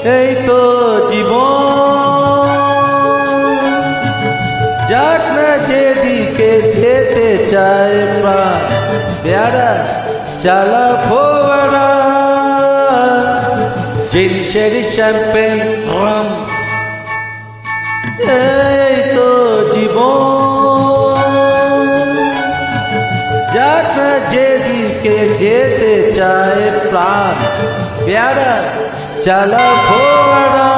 এই তো জীবন, যাক না যেদিকে যেতে চায় প্রাণ, প্যারা চালা ফোয়ারা, জিনসের শ্যাম্পেন রাম। এই তো জীবন, যাক না যেদিকে যেতে চায় প্রাণ, প্যারা চালা ফোয়ারা,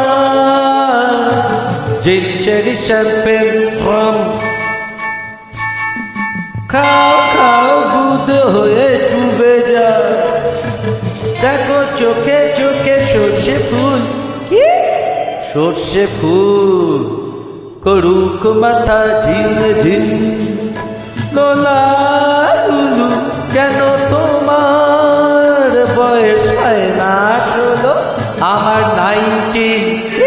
জিনসের শ্যাম্পেন রাম। খাও খাও দুধ হয়ে ডুবে যা, দেখো চোখে চোখে সর্ষে ফুল। কি সর্ষে ফুল? করুক মাথা ঝিম ঝিম, লোলা লুলু কেন তোমার বয়স হয় না 16, আমার 19।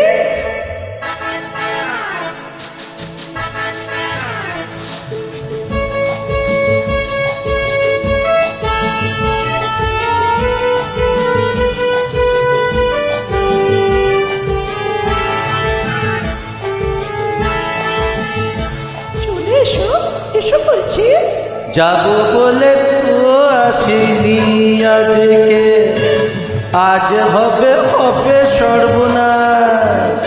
এসো বলছি। যাব বলে তো আসিনি আজকে, আজ হবে হবে সর্বনাশ।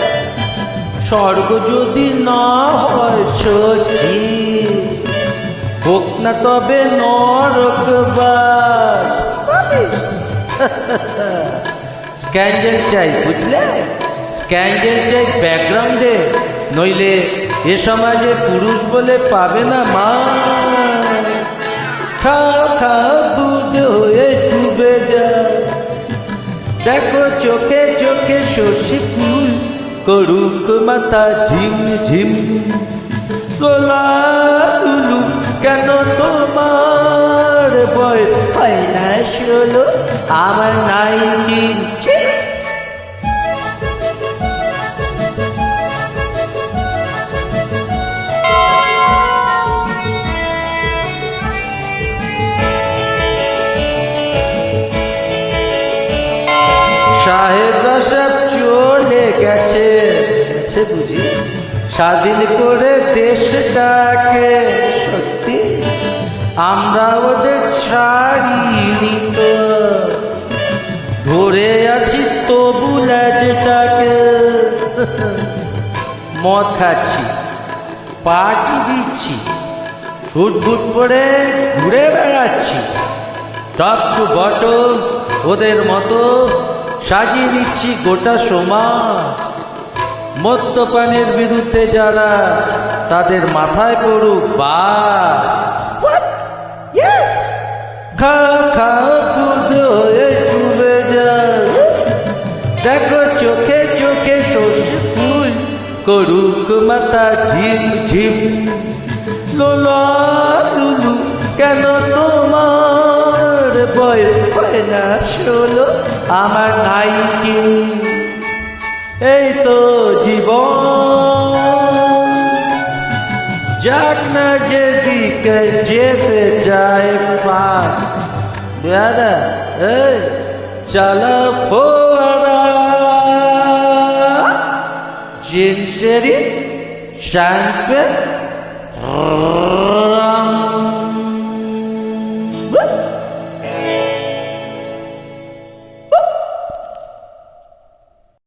স্বর্গ যদি না হয় সত্যি, হোক না তবে নরকবাস। স্ক্যান্ডেল চাই, বুঝলে? স্ক্যান্ডেল চাই ব্যাকগ্রাউন্ডে, নইলে এ সমাজে পুরুষ বলে পাবে না মা। খাও খাও দুধ হয়ে ডুবে যা, দেখো চোখে চোখে সর্ষে ফুল, করুক মাথা ঝিম ঝিম, গোলা লুলু কেন তোমার বয়স হয় না 16, আমার 19। সাহেবরা সব চলে গেছে, গেছে বুঝি স্বাধীন করে দেশটাকে। সত্যি আমরা ওদের ছাড়িনি তো, ধরে আছি তবু ল্যাজটাকে। মদ খাচ্ছি, পার্টি দিচ্ছি, ফুট ফুট করে ঘুরে বেড়াচ্ছি, টপ টু বটম ওদের মতো সাজিয়ে নিচ্ছি গোটা সমাজ। মদ্যপানের বিরুদ্ধে যারা, তাদের মাথায় পড়ুক বাজ। খাও খাও দুধ হয়ে ডুবে যা, দেখো চোখে চোখে সর্ষে ফুল, করুক মাথা ঝিম ঝিম, লোলা লুলু কেন তোমার বয়স হয় না 16, আমার 19। এই তো জীবন, যাক না যেদিকে যেতে চায় প্রাণ, দাদা এই চালা ফোয়ারা, জিনসেরি শ্যাম্পেন